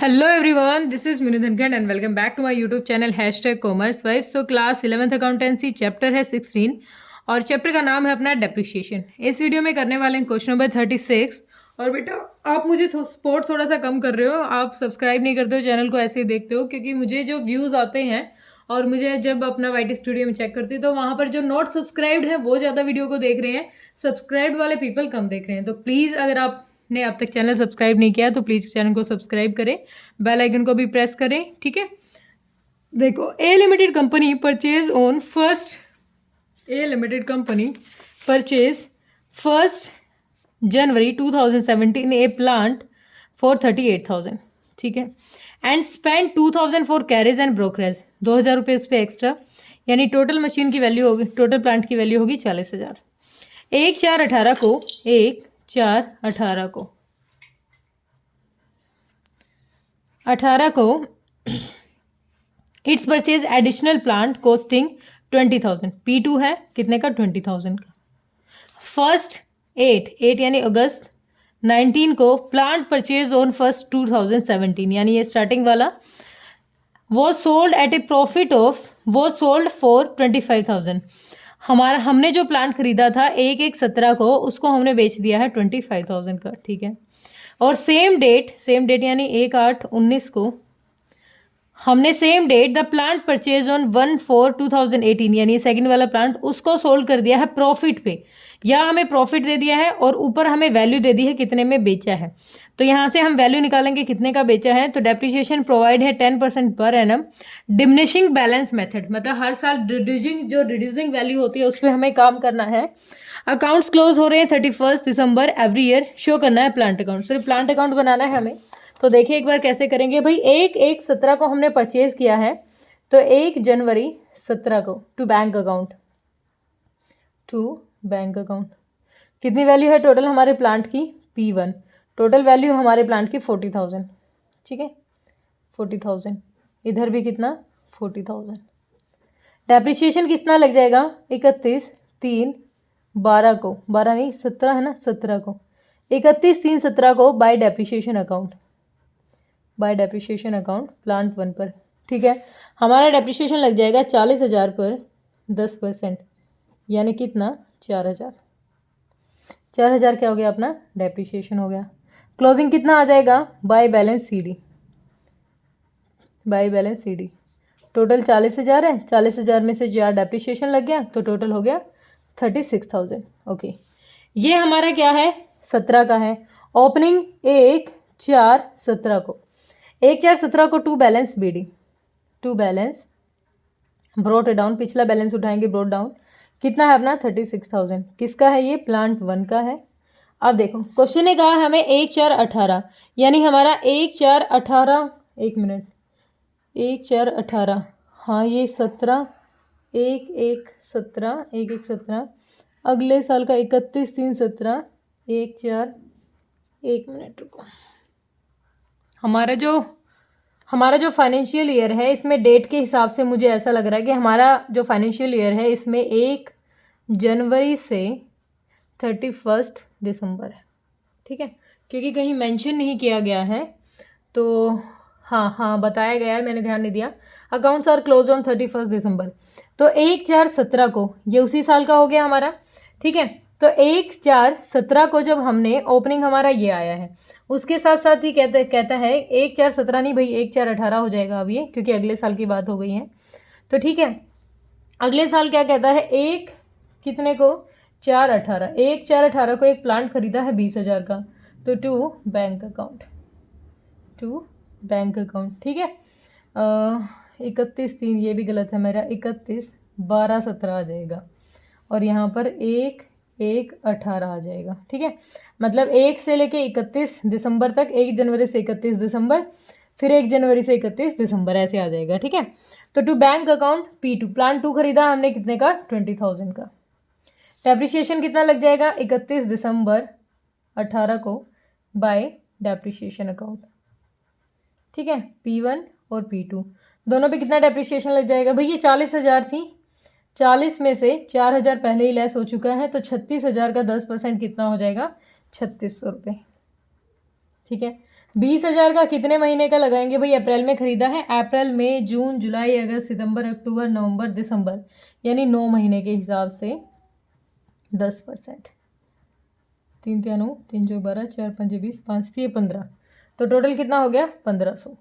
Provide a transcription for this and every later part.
Hello everyone, this is Meenu Dhankhar and welcome back to my YouTube channel Commerce Vibes. तो class 11th accountancy chapter है 16 और chapter का नाम है अपना डेप्रिशिएशन। इस वीडियो में करने वाले हैं क्वेश्चन नंबर 36। और बेटा आप मुझे सपोर्ट थोड़ा सा कम कर रहे हो, आप सब्सक्राइब नहीं करते हो चैनल को, ऐसे ही देखते हो, क्योंकि मुझे जो व्यूज़ आते हैं और मुझे जब अपना वाईटी स्टूडियो में चेक करती हूँ तो वहाँ पर जो नॉट सब्सक्राइब्ड है वो ज़्यादा वीडियो को देख रहे हैं, सब्सक्राइब्ड वाले पीपल कम देख रहे हैं। तो प्लीज़ अगर आप ने अब तक चैनल सब्सक्राइब नहीं किया तो प्लीज़ चैनल को सब्सक्राइब करें, बेल आइकन को भी प्रेस करें। ठीक है, देखो a limited company purchase on first a limited company purchase 1 January 2017 a plant for 38,000। ठीक है, and spend 2,000 for carriage and brokerage, 2,000 रुपये उस पर एक्स्ट्रा, यानी टोटल मशीन की वैल्यू होगी, टोटल प्लांट की वैल्यू होगी 40,000। 1/4/18 को 1/4/18 को 18 को it's purchase additional plant costing 20,000। P2 है कितने का? 20,000 का। फर्स्ट 8 यानी अगस्त 19 को प्लांट परचेज ऑन फर्स्ट 2017, यानी ये स्टार्टिंग वाला, वो sold at A profit of, वो सोल्ड फॉर 25,000। हमने जो प्लांट खरीदा था 1/1/17 को, उसको हमने बेच दिया है 25,000 का। ठीक है, और सेम डेट यानी 1/8/19 को हमने same date the plant purchase on 1/4/2018, यानी सेकंड वाला प्लांट, उसको सोल्ड कर दिया है प्रॉफिट पे, या हमें प्रॉफिट दे दिया है और ऊपर हमें वैल्यू दे दी है कितने में बेचा है। तो यहाँ से हम वैल्यू निकालेंगे कितने का बेचा है। तो डेप्रिसिएशन प्रोवाइड है 10% per annum, diminishing balance method, मतलब हर साल रिड्यूसिंग वैल्यू होती है उस पर हमें काम करना है। अकाउंट्स क्लोज हो रहे हैं 31 दिसंबर एवरी ईयर, शो करना है प्लांट अकाउंट, सिर्फ प्लांट अकाउंट बनाना है हमें। तो देखिए एक बार कैसे करेंगे भाई। 1/1/17 को हमने परचेज किया है, तो 1 जनवरी 17 को टू बैंक अकाउंट, कितनी वैल्यू है टोटल हमारे प्लांट की? P1। टोटल वैल्यू हमारे प्लांट की 40,000। ठीक है, 40,000, इधर भी कितना? 40,000। डेप्रिसिएशन कितना लग जाएगा? 31/3/12 को, 12 नहीं 17 है ना, 17 को, 31/3/17 को बाय डेप्रिसिएशन अकाउंट, प्लांट 1 पर। ठीक है, हमारा डेप्रिसिएशन लग जाएगा 40,000 पर 10%, यानी कितना? 4,000। 4,000 क्या हो गया अपना? डेप्रिसिएशन हो गया। क्लोजिंग कितना आ जाएगा? By balance C D, total 40,000 है, 40,000 में से 4 डेप्रिसिएशन लग गया, तो टोटल हो गया 36,000। ओके, ये हमारा क्या है? 17 का है। ओपनिंग 1/4/17 को, 1/4/17 को टू बैलेंस ब्रोट डाउन, पिछला बैलेंस उठाएंगे ब्रोट डाउन, कितना है अपना? 36,000। किसका है ये? प्लांट 1 का है। अब देखो क्वेश्चन ने कहा हमें 1/4/18, यानी हमारा 1/4/18, 1 मिनट, 1/4/18, हाँ ये 17, 1/1/17, 1/1/17, अगले साल का 31/3/17, 1/4, 1 मिनट रुको। हमारा जो फाइनेंशियल ईयर है इसमें डेट के हिसाब से मुझे ऐसा लग रहा है कि हमारा जो फाइनेंशियल ईयर है इसमें 1 जनवरी से 31 दिसंबर है। ठीक है, क्योंकि कहीं मेंशन नहीं किया गया है, तो हाँ बताया गया है, मैंने ध्यान नहीं दिया। अकाउंट्स आर क्लोज ऑन 31 दिसंबर, तो 1/4/17 को, ये उसी साल का हो गया हमारा। ठीक है, तो 1/4/17 को जब हमने ओपनिंग, हमारा ये आया है, उसके साथ साथ ही कहता है 1/4/17 नहीं भाई, 1/4/18 हो जाएगा अब ये, क्योंकि अगले साल की बात हो गई है। तो ठीक है, अगले साल क्या कहता है? एक कितने को? 4/18, 1/4/18 को एक प्लांट खरीदा है 20,000 का, तो टू बैंक अकाउंट। ठीक है, 31/3, ये भी गलत है मेरा, 31/12/17 आ जाएगा, और यहाँ पर 1/1/18 आ जाएगा। ठीक है, मतलब 1 से लेके 31 दिसंबर तक, 1 जनवरी से 31 दिसंबर, फिर 1 जनवरी से 31 दिसंबर, ऐसे आ जाएगा। ठीक है, तो to bank account P2, plant 2 खरीदा हमने कितने का? 20,000 का। डेप्रिसिएशन कितना लग जाएगा? 31 दिसंबर 18 को बाय डेप्रिसिएशन अकाउंट। ठीक है, P1 और P2 दोनों पे कितना डेप्रिसिएशन लग जाएगा भाई? ये 40,000 थी, 40 में से 4,000 पहले ही लेस हो चुका है, तो 36,000 का 10% कितना हो जाएगा? 3,600 रुपये। ठीक है, 20,000 का कितने महीने का लगाएंगे भाई? अप्रैल में खरीदा है, अप्रैल मई जून जुलाई अगस्त सितंबर अक्टूबर नवंबर दिसंबर, यानी 9 महीने के हिसाब से 10%। 3 3 9 3 जो 12 4 5 20 5 3 15, तो टोटल कितना हो गया? 1500।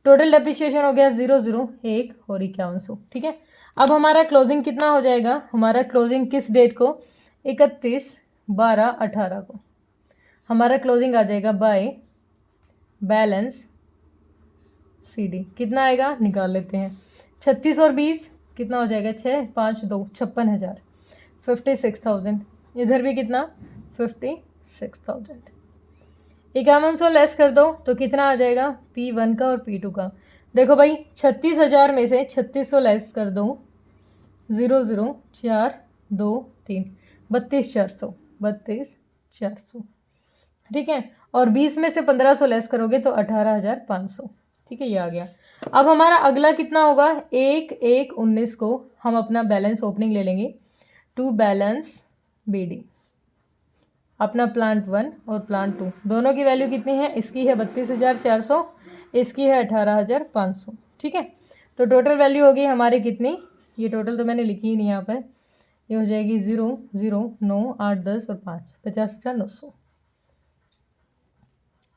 टोटल डेप्रिसिएशन हो गया 001 और 5100। ठीक है, अब हमारा क्लोजिंग कितना हो जाएगा? हमारा क्लोजिंग किस डेट को? 31/12/18 को हमारा क्लोजिंग आ जाएगा बाय बैलेंस CD। कितना आएगा निकाल लेते हैं। 36 और 20 कितना हो जाएगा? 6 5 2 56,000, 56,000। इधर भी कितना? 56,000। 5100 लेस कर दो तो कितना आ जाएगा? P1 का और P2 का। देखो भाई 36,000 में से 3600 लेस कर दो, 0 0 4 2 3 32,400, 32,400। ठीक है, और 20 में से 1500 लेस करोगे तो 18,500। ठीक है, ये आ गया। अब हमारा अगला कितना होगा? 1/1/19 को हम अपना बैलेंस ओपनिंग ले लेंगे टू बैलेंस BD। अपना प्लांट 1 और प्लांट 2 दोनों की वैल्यू कितनी है? इसकी है 32,400, इसकी है 18,500। ठीक है, तो टोटल वैल्यू होगी हमारी कितनी? ये टोटल तो मैंने लिखी ही नहीं यहाँ पर, ये हो जाएगी 0 0 9 8 10 और 5 50,900।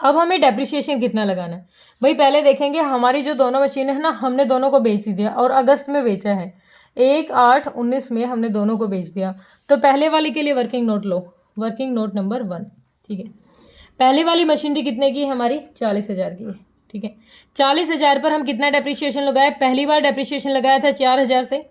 अब हमें डेप्रिसिएशन कितना लगाना है भाई? पहले देखेंगे हमारी जो दोनों मशीनें हैं ना, हमने दोनों को बेच दिया और अगस्त में बेचा है, 1/8/19 में हमने दोनों को बेच दिया। तो पहले वाली के लिए वर्किंग नोट लो, वर्किंग नोट नंबर 1। ठीक है, पहले वाली मशीनरी कितने की? हमारी 40,000 की है। ठीक है, 40,000 पर हम कितना डेप्रिसिएशन लगाए? पहली बार डेप्रिसिएशन लगाया था 4,000 से,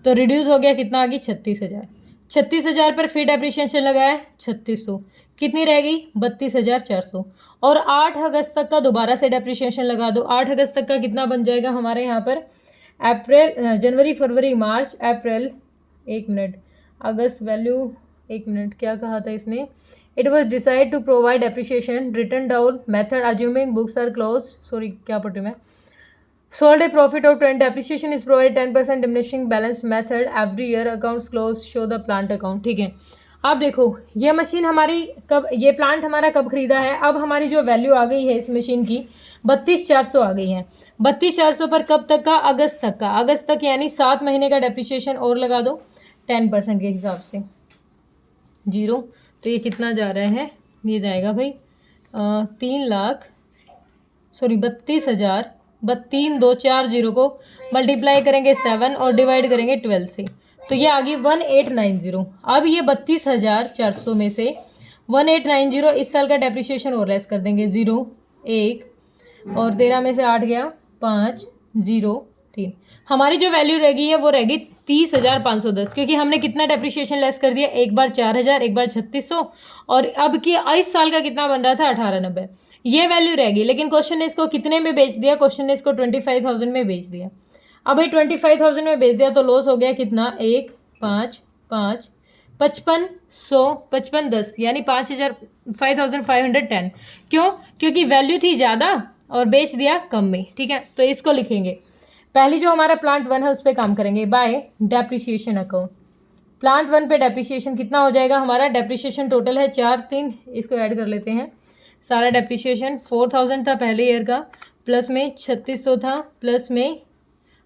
तो रिड्यूस हो गया कितना? आ गई 36,000। 36,000 पर फिर डेप्रिसिएशन लगाया 3600, कितनी रह गई? 32,400। और 8 अगस्त तक का दोबारा से डेप्रिसिएशन लगा दो। 8 अगस्त तक का कितना बन जाएगा हमारे यहाँ पर? अप्रैल जनवरी फरवरी मार्च अप्रैल, 1 मिनट, अगस्त वैल्यू, 1 मिनट, क्या कहा था इसने? It was decide to provide appreciation return down method assuming books are close, sorry क्या पढ़ रही मैं, sold a profit of 20, depreciation is provided 10% diminishing balance method every year, accounts close show the plant account। ठीक है, अब देखो ये machine हमारी कब, ये प्लांट हमारा कब खरीदा है? अब हमारी जो वैल्यू आ गई है इस मशीन की 32,400 आ गई है। 32,400 पर कब तक का? अगस्त तक का। अगस्त तक यानी 7 महीने का डेप्रिसिएशन और लगा दो 10% के हिसाब से 0। तो ये कितना जा रहा है? ये जाएगा भाई 32,000 32,240 को मल्टीप्लाई करेंगे 7 और डिवाइड करेंगे 12 से, तो ये आ गई 1890। अब ये 32,400 में से 1890 इस साल का डेप्रिसिएशन और लेस कर देंगे 0 1 और 13 में से 8 गया 5 0 3। हमारी जो वैल्यू रहेगी है वो रहेगी 30,510, क्योंकि हमने कितना डेप्रिसिएशन लेस कर दिया? एक बार 4,000, एक बार 3600, और अब की इस साल का कितना बन रहा था? 1890। ये वैल्यू रहेगी, लेकिन क्वेश्चन ने इसको कितने में बेच दिया? क्वेश्चन ने इसको 25,000 में बेच दिया। अब भाई 25,000 में बेच दिया तो लॉस हो गया कितना? 1 5 5 55 100 55 10, यानी 5,000 5,510। क्यों? क्योंकि वैल्यू थी ज़्यादा और बेच दिया कम में। ठीक है, तो इसको लिखेंगे। पहली जो हमारा प्लांट 1 है उस पर काम करेंगे बाय डेप्रिसिएशन अकाउंट। प्लांट 1 पे डेप्रिसिएशन कितना हो जाएगा हमारा? डेप्रिसिएशन टोटल है 4 3, इसको ऐड कर लेते हैं। सारा डेप्रिसिएशन 4,000 था पहले ईयर का, प्लस में 3600 था, प्लस में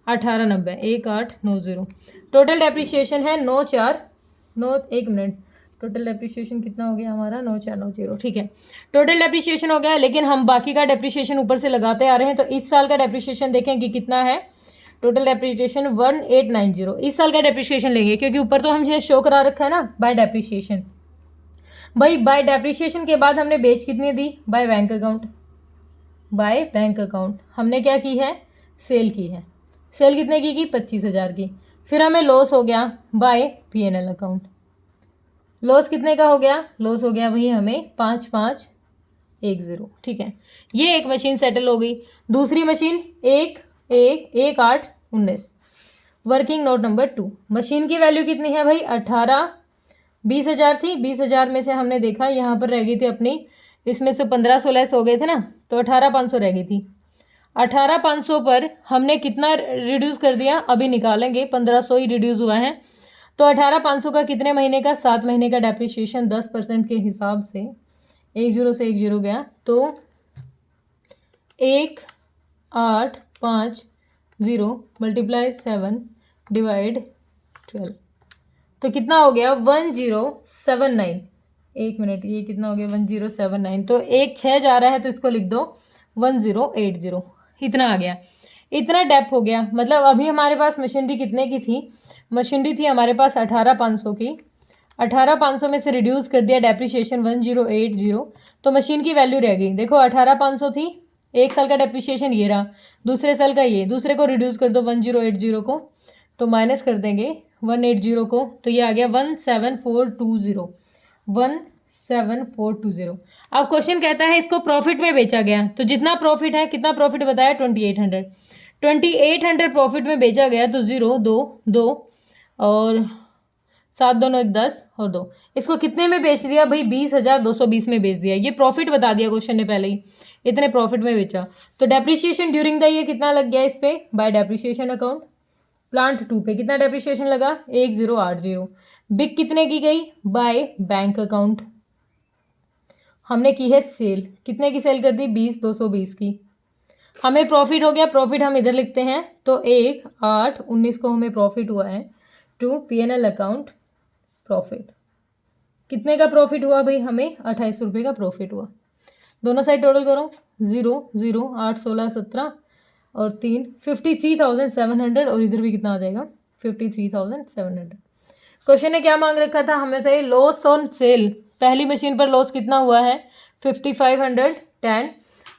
1890, 1890। टोटल डेप्रिसिएशन है 1 मिनट, टोटल डेप्रिसिएशन कितना हो गया हमारा? 9490। ठीक है, टोटल डेप्रिसिएशन हो गया, लेकिन हम बाकी का डेप्रिसिएशन ऊपर से लगाते आ रहे हैं। तो इस साल का डेप्रिसिएशन देखें कि कितना है? Total depreciation 1890। इस साल का डेप्रिसिएशन लेंगे क्योंकि ऊपर तो हमने शो करा रखा है ना बाय डेप्रिसिएशन। भाई बाय डेप्रिसिएशन के बाद हमने बेच कितनी दी? By bank account. By bank account हमने क्या की है? सेल की है। सेल कितने की? 25,000 की। फिर हमें लॉस हो गया बाय P&L अकाउंट। लॉस कितने का हो गया? लॉस हो गया भाई हमें 5510। ठीक है, ये एक मशीन सेटल हो गई। दूसरी machine 1/1/1819, working note number 2। Machine की वैल्यू कितनी है भाई? 20,000 थी। 20,000 में से हमने देखा यहाँ पर रह गई थी अपनी, इसमें से 1500 लेस हो गए थे ना, तो 18,500 रह गई थी। 18,500 पर हमने कितना रिड्यूस कर दिया? अभी निकालेंगे, 1500 ही रिड्यूस हुआ है। तो 18,500 का कितने महीने का? 7 महीने का डेप्रिसिएशन 10% के हिसाब से 10 से 10 गया, तो 1850 मल्टीप्लाई 7 डिवाइड 12, तो कितना हो गया 1079। एक मिनट, ये कितना हो गया 1079, तो एक 6 जा रहा है तो इसको लिख दो 1080, इतना आ गया। इतना डेप्थ हो गया। मतलब अभी हमारे पास मशीनरी कितने की थी? मशीनरी थी हमारे पास 18500 की। 18500 में से रिड्यूस कर दिया डेप्रिसिएशन 1080, तो मशीन की वैल्यू रह गई। देखो 18500 थी, एक साल का डेप्रिसिएशन ये रहा, दूसरे साल का ये, दूसरे को रिड्यूस कर दो 1080 को, तो माइनस कर देंगे 180 को, तो ये आ गया 17420, 17420। अब क्वेश्चन कहता है इसको प्रॉफिट में बेचा गया, तो जितना प्रॉफिट है, कितना प्रॉफिट बताया 2800, 2800 प्रॉफिट में बेचा गया, तो 0 2 2 और 7 दोनों 1 10 और 2, इसको कितने में बेच दिया भाई? 20,220 में बेच दिया। ये प्रॉफिट बता दिया क्वेश्चन ने पहले ही, इतने प्रॉफिट में बेचा। तो डेप्रिसिएशन ड्यूरिंग द ईयर कितना लग गया इस पे? Bye depreciation account. प्लांट 2 पे कितना डेप्रिसिएशन लगा? 1080। बिक कितने की गई? Bye bank account. हमने की है सेल, कितने की सेल कर दी? 20,220 की। हमें प्रॉफिट हो गया, प्रॉफिट हम इधर लिखते हैं, तो 1/8/19 को हमें प्रॉफिट हुआ है, टू P&L अकाउंट प्रॉफिट। कितने का प्रॉफिट हुआ भाई? हमें 28 रुपये का प्रॉफिट हुआ। दोनों साइड टोटल करो, 0 0 8 16 17 और 3 53,700, और इधर भी कितना आ जाएगा? 53,700। क्वेश्चन ने क्या मांग रखा था हमें से? Loss on sale. पहली मशीन पर लॉस कितना हुआ है? 5510,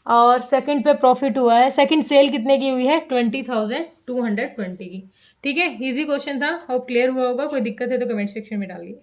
और सेकंड पे प्रॉफिट हुआ है, सेकंड सेल कितने की हुई है? 20,220 की। ठीक है, इजी क्वेश्चन था। होप क्लियर हुआ होगा। कोई दिक्कत है तो कमेंट सेक्शन में डालिए।